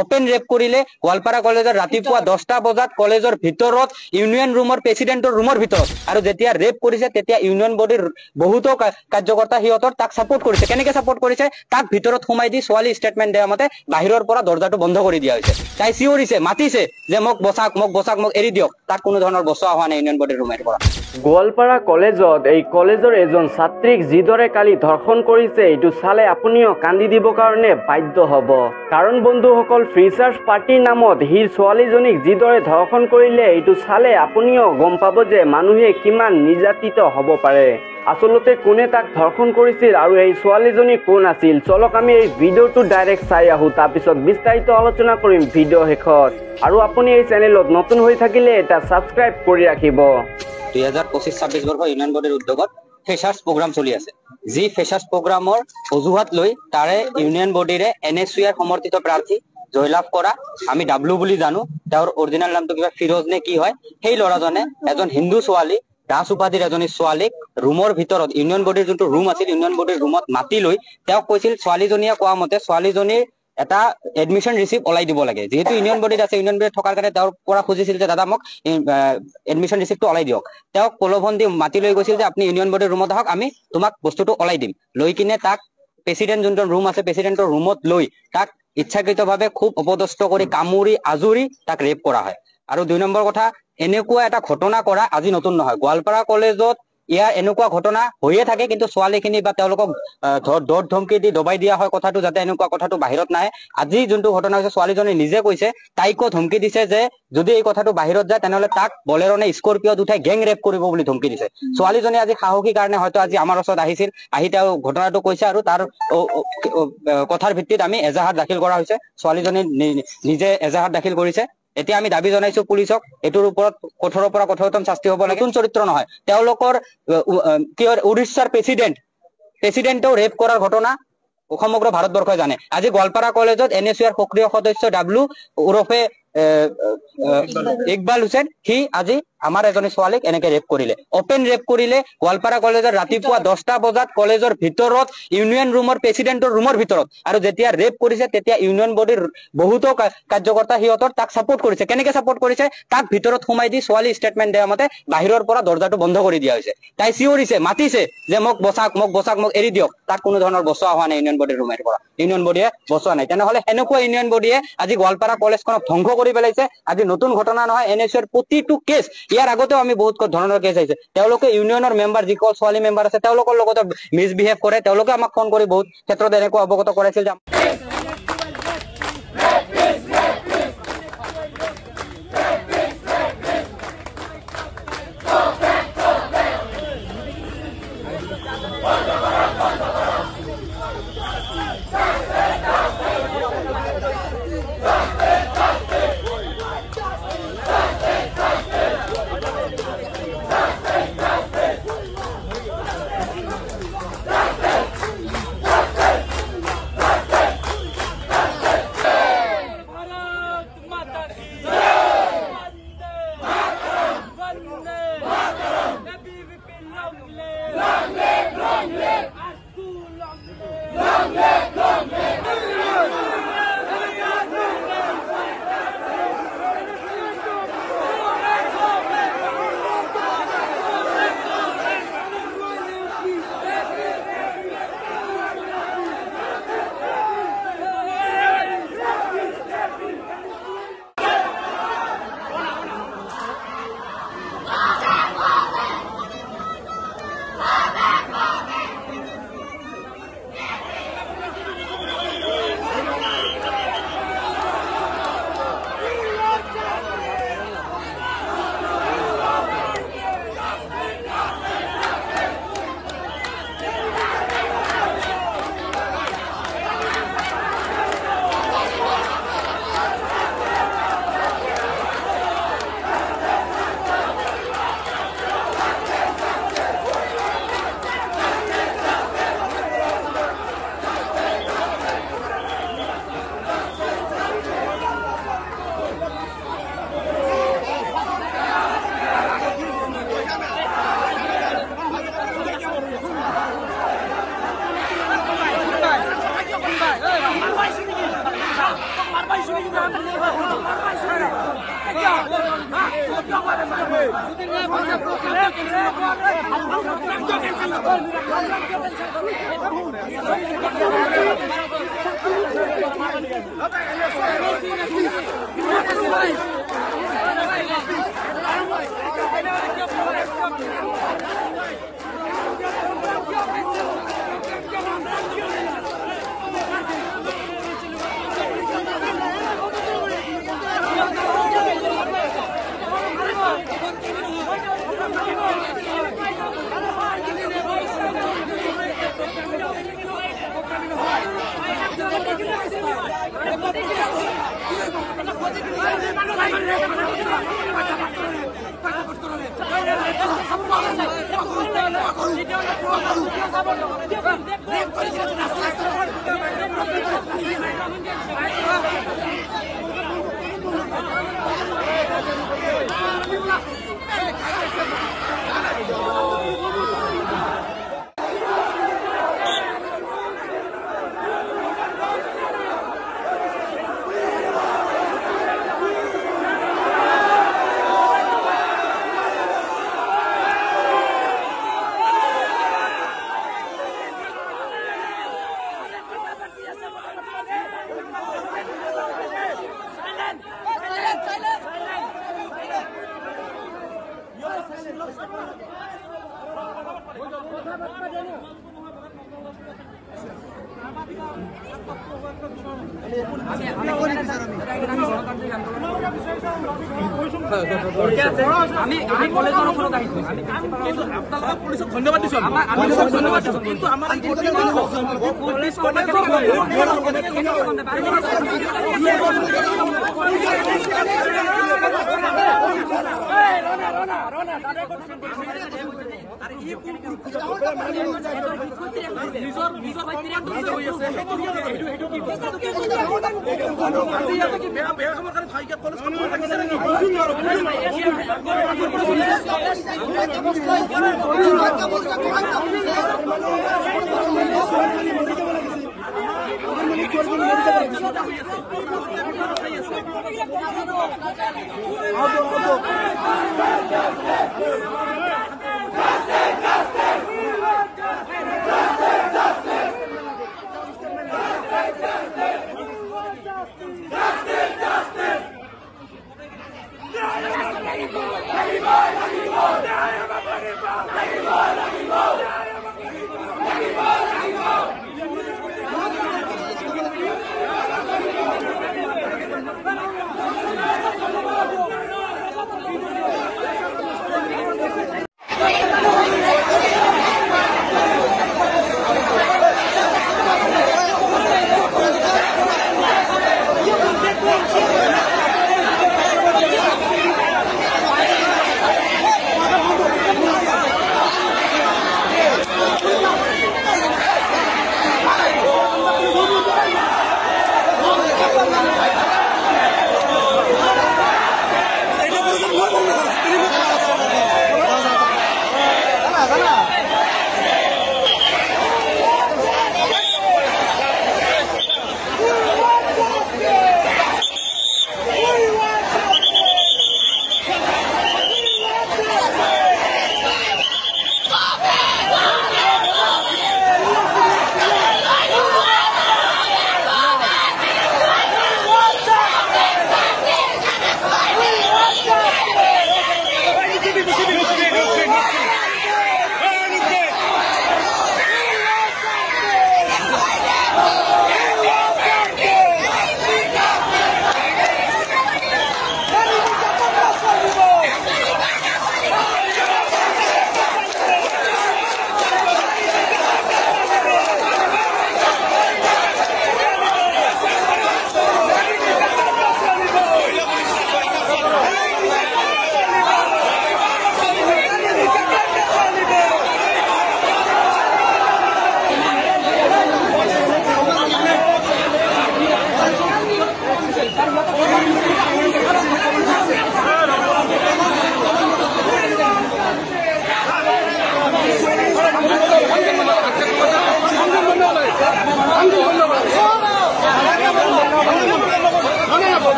Open rap কৰিলে গোৱালপাৰা কলেজৰ ৰাতিপুৱা 10টা বজাত কলেজৰ ভিতৰত ইউনিয়ন ৰুমৰ প্ৰেচিডেন্টৰ ৰুমৰ ভিতৰত আৰু যেতিয়া ৰেপ কৰিছে তেতিয়া ইউনিয়ন বডিৰ বহুতো কাৰ্যকৰ্তা সিহঁতৰ তাক সাপোৰ্ট কৰিছে কেনেকৈ সাপোৰ্ট কৰিছে তাক ভিতৰত সোমাই দি ছোৱালী ষ্টেটমেন্ট দিয়া মতে বাহিৰৰ পৰা দৰজাটো বন্ধ কৰি দিয়া হৈছে তাই চিঞৰিছে মাতিছে যে মোক বচাক মোক এৰি দিয়ক তাক কোনো ধৰণৰ বচোৱা হোৱা নাই ইউনিয়ন বডিৰ ৰুমৰ পৰা গোৱালপাৰা কলেজত এই কলেজৰ এজন ছাত্ৰীক যিদৰে কালি ধৰ্ষণ কৰিছে এইটো চালে আপুনিও কান্দি দিব কাৰণে বাধ্য হ'ব কাৰণ বন্ধুসকল ফ্ৰেচাৰ্ছ পাৰ্টিৰ নামত হিৰ ছোৱালীজনীক যিদৰে ধৰ্ষণ কৰিলে এইটো চালে আপুনিও গম পাব যে মানুহে কিমান নিৰ্যাতিত হ'ব পাৰে আসলতে কোনে তাক ধৰ্ষণ কৰিছিল আৰু এই ছোৱালীজনী কোন আছিল চলক আমি এই ভিডিঅ'টো ডাইৰেক্ট চাই আহো তাৰপিছত বিস্তাৰিত আলোচনা কৰিম ভিডিঅ' শেষত আৰু আপুনি এই চেনেলত নতুন হৈ থাকিলে এটা ছাবস্ক্ৰাইব কৰি ৰাখিব 2025-26 বৰ্ষ ইউনিয়ন বডিৰ উদ্যোগত ফ্ৰেচাৰ্ছ প্ৰগ্ৰাম চলি আছে যি ফ্ৰেচাৰ্ছ প্ৰগ্ৰামৰ অজুহাত লৈ তাৰে ইউনিয়ন বডিৰে NSUৰ সমৰ্থিত প্ৰাৰ্থী জয়লাভ কৰা আমি ডাব্লু বুলি জানো তেওঁৰ অৰিজিনেল নামটো কিবা ফিৰোজ নে কি হয় সেই ল'ৰাজনে এজন হিন্দু ছোৱালী দাস উপাধিৰ এজনী ছোৱালীক ৰুমৰ ভিতৰত ইউনিয়ন বডিৰ যোনটো ৰুম আছিল ইউনিয়ন বডিৰ ৰুমত মাতি লৈ তেওঁক কৈছিল ছোৱালীজনীয়ে কোৱা মতে ছোৱালীজনীৰ এটা এডমিশন ৰিচিপ্ট ওলাই দিব লাগে যেহেতু ইউনিয়ন বডিত আছে ইউনিয়ন বডিত থকাৰ কাৰণে তেওঁৰ পৰা খুজিছিল যে দাদা মোক এডমিশন ৰিচিপ্টটো ওলাই দিয়ক তেওঁক প্ৰলোভন দি মাতি লৈ গৈছিল যে আপুনি ইউনিয়ন বডিৰ ৰুমত আহক আমি তোমাক বস্তুটো ওলাই দিম লৈ কিনে তাক প্ৰেচিডেন্ট যোনটো ৰুম আছে প্ৰেচিডেন্টৰ ৰুমত লৈ তাক ইচ্ছাকৃতভাৱে খুব অপদস্থ কৰি কামুৰি আজুৰি তাক ৰেপ কৰা হয় আৰু 2 নম্বৰ কথা এনেকুৱা এটা ঘটনা কৰা আজি নতুন নহয় গোৱালপাৰা কলেজত ইয়াৰ এনেকুৱা ঘটনা হৈয়ে থাকে কিন্তু ছোৱালীখিনি বা তেওঁলোকক দৰ ধমকি দি দবাই দিয়া হয় কথাটো যাতে এনেকুৱা কথাটো বাহিৰত নাহে আজি যোনটো ঘটনা হৈছে ছোৱালীজনী নিজে কৈছে তাইকো ধমকি দিছে যে যদি এই কথাটো বাহিৰত যায় তেনেহলে তাক বলেৰনে স্কৰপিঅত উঠাই গেং ৰেপ কৰিব বুলি ধমকি দিছে ছোৱালীজনী আজি সাহসী কাৰণে হয়তো আজি আমাৰ ওচৰত আহিছিল আহি তেওঁ ঘটনাটো কৈছে আৰু তাৰ কথাৰ ভিত্তিত আমি এজাহাৰ দাখিল কৰা হৈছে ছোৱালীজনী নিজে এজাহাৰ দাখিল কৰিছে এতিয়া আমি দাবী জনাইছো পুলিচক এটোৰ ওপৰত কঠোৰৰ পৰা কঠোৰতম শাস্তি হ'ব লাগে নতুন চৰিত্ৰ নহয় তেওঁলোকৰ কি উৰিষ্যাৰ প্ৰেচিডেন্টও ৰেপ কৰাৰ ঘটনা সমগ্ৰ ভাৰতবৰ্ষই জানে আজি গোৱালপাৰা কলেজত NSUৰ সক্ৰিয় সদস্য ডাব্লু ওৰফে ইকবাল হুছেইন সি আজি আমাৰ এজনী ছোৱালীক এনেকে ৰেপ কৰিলে ওপেন ৰেপ কৰিলে গোৱালপাৰা কলেজৰ ৰাতিপুৱা 10টা বজাত কলেজৰ ভিতৰত ইউনিয়ন ৰুমৰ প্ৰেচিডেন্টৰ ৰুমৰ ভিতৰত আৰু যেতিয়া ৰেপ কৰিছে তেতিয়া ইউনিয়ন বডিৰ বহুতো কাৰ্যকৰ্তা সিহঁতৰ তাক সাপোৰ্ট কৰিছে কেনেকৈ সাপোৰ্ট কৰিছে তাক ভিতৰত সোমাই দি ছোৱালী ষ্টেটমেন্ট দিয়া মতে বাহিৰৰ পৰা দৰজাটো বন্ধ কৰি দিয়া হৈছে তাই চিঞৰিছে মাতিছে যে মোক বচাক মোক এৰি দিয়ক তাক কোনো ধৰণৰ বচোৱা হোৱা নাই ইউনিয়ন বডিৰ ৰুমৰ পৰা ইউনিয়ন বডিয়ে বচোৱা নাই তেনেহলে এনেকুৱা ইউনিয়ন বডিয়ে আজি গোৱালপাৰা কলেজখনক ধ্বংস কৰি পেলাইছে আজি নতুন ঘটনা নহয় NSUৰ প্ৰতিটো কেছ ইয়াৰ আগতেও আমি বহুত ধৰণৰ কেছ আহিছে তেওঁলোকে ইউনিয়নৰ মেম্বাৰ যিসকল ছোৱালী মেম্বাৰ আছে তেওঁলোকৰ লগত মিছবিহেভ কৰে তেওঁলোকে আমাক ফোন কৰি বহুত ক্ষেত্ৰত এনেকুৱা অৱগত কৰাইছিল যে ধন্যবাদ দিছো কিন্তু আমাৰ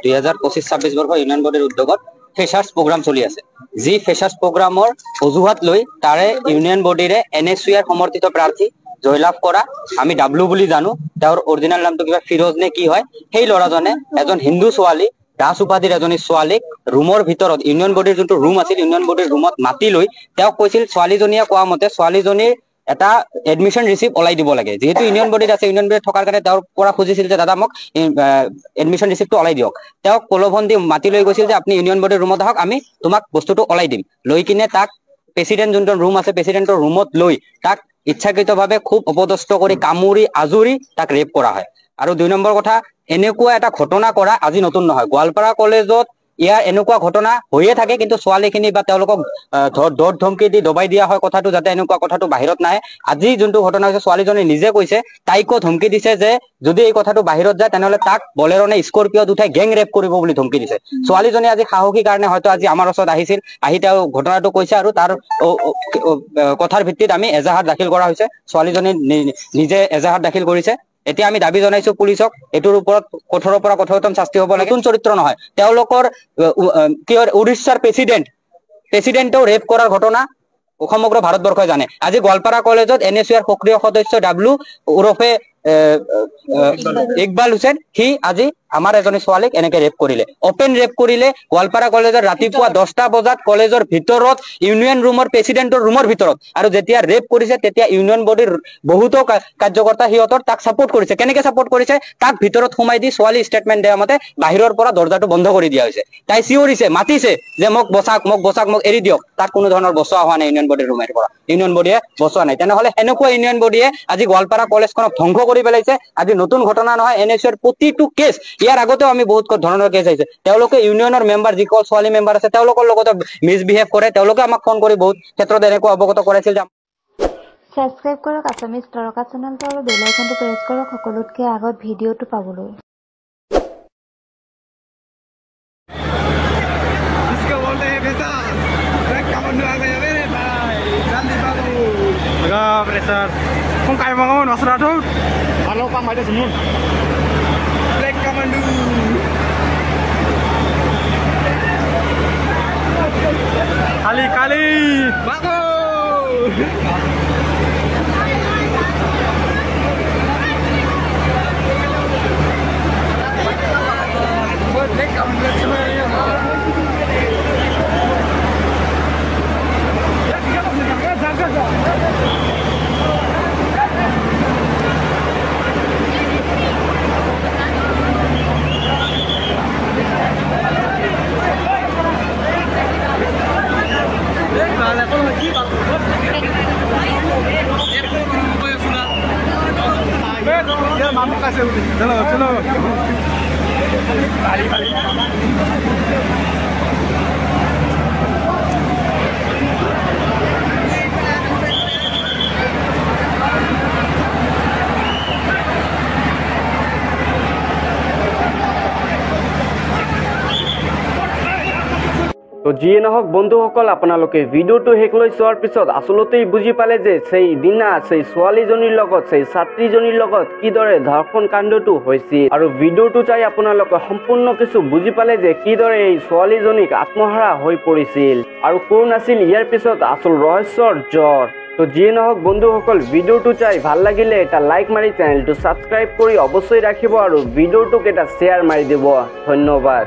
2025-26 বৰ্ষৰ ইউনিয়ন বডিৰ উদ্যোগত ফ্ৰেচাৰ্ছ প্ৰগ্ৰাম চলি আছে। যি ফ্ৰেচাৰ্ছ প্ৰগ্ৰামৰ অজুহাত লৈ তাৰে ইউনিয়ন বডিৰে NSUR সমৰ্থিত প্ৰাৰ্থী জয়লাভ কৰা আমি ডাব্লু বুলি জানো। তেওঁৰ অৰিজিনেল নামটো কিবা ফিৰোজ নে কি হয়। সেই ল'ৰাজনে এজন হিন্দু ছোৱালী দাস উপাধিৰ এজনী ছোৱালীক ৰুমৰ ভিতৰত ইউনিয়ন বডিৰ যোনটো ৰুম আছিল ইউনিয়ন বডিৰ ৰুমত মাতি লৈ তেওঁক কৈছিল ছোৱালীজনীয়ে কোৱা মতে ছোৱালীজনীৰ এটা এডমিশন ৰিচিপ্ট ওলাই দিব লাগে। যেহেতু ইউনিয়ন বডিত আছে ইউনিয়ন বডিত থকাৰ কাৰণে তেওঁৰ পৰা খুজিছিল যে দাদা মোক এডমিশন ৰিচিপ্টটো ওলাই দিয়ক। তেওঁক প্ৰলোভন দি মাতি লৈ গৈছিল যে আপুনি ইউনিয়ন বডিৰ ৰুমত আহক আমি তোমাক বস্তুটো ওলাই দিম। লৈ কিনে তাক প্ৰেচিডেণ্ট যোনটো ৰুম আছে প্ৰেচিডেণ্টৰ ৰুমত লৈ তাক ইচ্ছাকৃতভাৱে খুব অপদস্থ কৰি কামুৰি আজুৰি তাক ৰেপ কৰা হয়। আৰু 2 নম্বৰ কথা এনেকুৱা এটা ঘটনা কৰা আজি নতুন নহয়। গোৱালপাৰা কলেজত ইয়াৰ এনেকুৱা ঘটনা হৈয়ে থাকে কিন্তু ছোৱালীখিনি বা তেওঁলোকক দৰ ধমকি দি দবাই দিয়া হয় কথাটো যাতে এনেকুৱা কথাটো বাহিৰত নাহে। আজি যোনটো ঘটনা হৈছে ছোৱালীজনী নিজে কৈছে তাইকো ধমকি দিছে যে যদি এই কথাটো বাহিৰত যায় তেনেহলে তাক বলেৰনে স্কৰপিঅত উঠাই গেং ৰেপ কৰিব বুলি ধমকি দিছে। ছোৱালীজনী আজি সাহসী কাৰণে হয়তো আজি আমাৰ ওচৰত আহিছিল, আহি তেওঁ ঘটনাটো কৈছে আৰু তাৰ কথাৰ ভিত্তিত আমি এজাহাৰ দাখিল কৰা হৈছে। ছোৱালীজনী নিজে এজাহাৰ দাখিল কৰিছে। এতিয়া আমি দাবী জনাইছো পুলিচক এইটোৰ ওপৰত কঠোৰৰ পৰা কঠোৰতম শাস্তি হ'ব লাগে। নতুন চৰিত্ৰ নহয়, তেওঁলোকৰ কি হয় উৰিষ্যাৰ প্ৰেচিডেণ্টেও ৰেপ কৰাৰ ঘটনা সমগ্ৰ ভাৰতবৰ্ষই জানে। আজি গোৱালপাৰা কলেজত NSUR সক্ৰিয় সদস্য ডাব্লু ওৰফে ইকবাল হুছেইন সি আজি আমাৰ এজনী ছোৱালীক এনেকে ৰেপ কৰিলে, অপেন ৰেপ কৰিলে। গোৱালপাৰা কলেজত ৰাতিপুৱা 10টা বজাত কলেজৰ ভিতৰত ইউনিয়ন ৰুমৰ প্ৰেচিডেণ্টৰ ৰুমৰ ভিতৰত। আৰু যেতিয়া ৰেপ কৰিছে তেতিয়া ইউনিয়ন বডিৰ বহুতো কাৰ্যকৰ্তা সিহঁতৰ তাক ছাপোৰ্ট কৰিছে। কেনেকে ছাপোৰ্ট কৰিছে? তাক ভিতৰত সোমাই দি ছোৱালী ষ্টেটমেণ্ট দিয়া মতে বাহিৰৰ পৰা দৰ্জাটো বন্ধ কৰি দিয়া হৈছে। তাই চিঞৰিছে মাতিছে যে মোক বচাক মোক বচাক মোক এৰি দিয়ক। তাক কোনো ধৰণৰ বচোৱা হোৱা নাই ইউনিয়ন বডিৰ ৰুমৰ পৰা, ইউনিয়ন বডিয়ে বচোৱা নাই। তেনেহলে এনেকুৱা ইউনিয়ন বডিয়ে আজি গোৱালপাৰা কলেজখনক ধ্বংস কৰি পেলাইছে। আজি নতুন ঘটনা নহয়, NSUR প্ৰতিটো কেছ ইয়াৰ আগতেও আমি বহুত ধৰণৰ কেছ আহিছে। তেওঁলোকে ইউনিয়নৰ মেম্বাৰ যিসকল ছোৱালী মেম্বাৰ আছে তেওঁলোকৰ লগতে মিছবিহেভ কৰে। তেওঁলোকে আমাক ফোন কৰি বহুত ক্ষেত্ৰত এনেকুৱা অৱগত কৰাইছিল যে সাবস্ক্ৰাইব কৰক আছামিজ তৰকা চেনেলটো আৰু বেল আইকনটো প্ৰেছ কৰক সকলোতকৈ আগত ভিডিঅ'টো পাবলৈ। Pressure. Kung kaya mga mo, nasa rato. Ano pa may dasunod? Black Commando. Kali. Bako. Black Commando. चलो তো যিয়ে নহওক বন্ধুসকল, আপোনালোকে ভিডিঅ'টো শেষলৈ চোৱাৰ পিছত আচলতেই বুজি পালে যে সেই দিনা সেই ছোৱালীজনীৰ লগত সেই ছাত্ৰীজনীৰ লগত কিদৰে ধৰ্ষণ কাণ্ডটো হৈছিল। আৰু ভিডিঅ'টো চাই আপোনালোকে সম্পূৰ্ণ কিছু বুজি পালে যে কিদৰে এই ছোৱালীজনীক আত্মহাৰা হৈ পৰিছিল আৰু কোন আছিল ইয়াৰ পিছত আচল ৰহস্যৰ জৰ। তো যিয়ে নহওক বন্ধুসকল, ভিডিঅ'টো চাই ভাল লাগিলে এটা লাইক মাৰি চেনেলটো ছাবস্ক্ৰাইব কৰি অৱশ্যই ৰাখিব আৰু ভিডিঅ'টোক এটা শ্বেয়াৰ মাৰি দিব। ধন্যবাদ।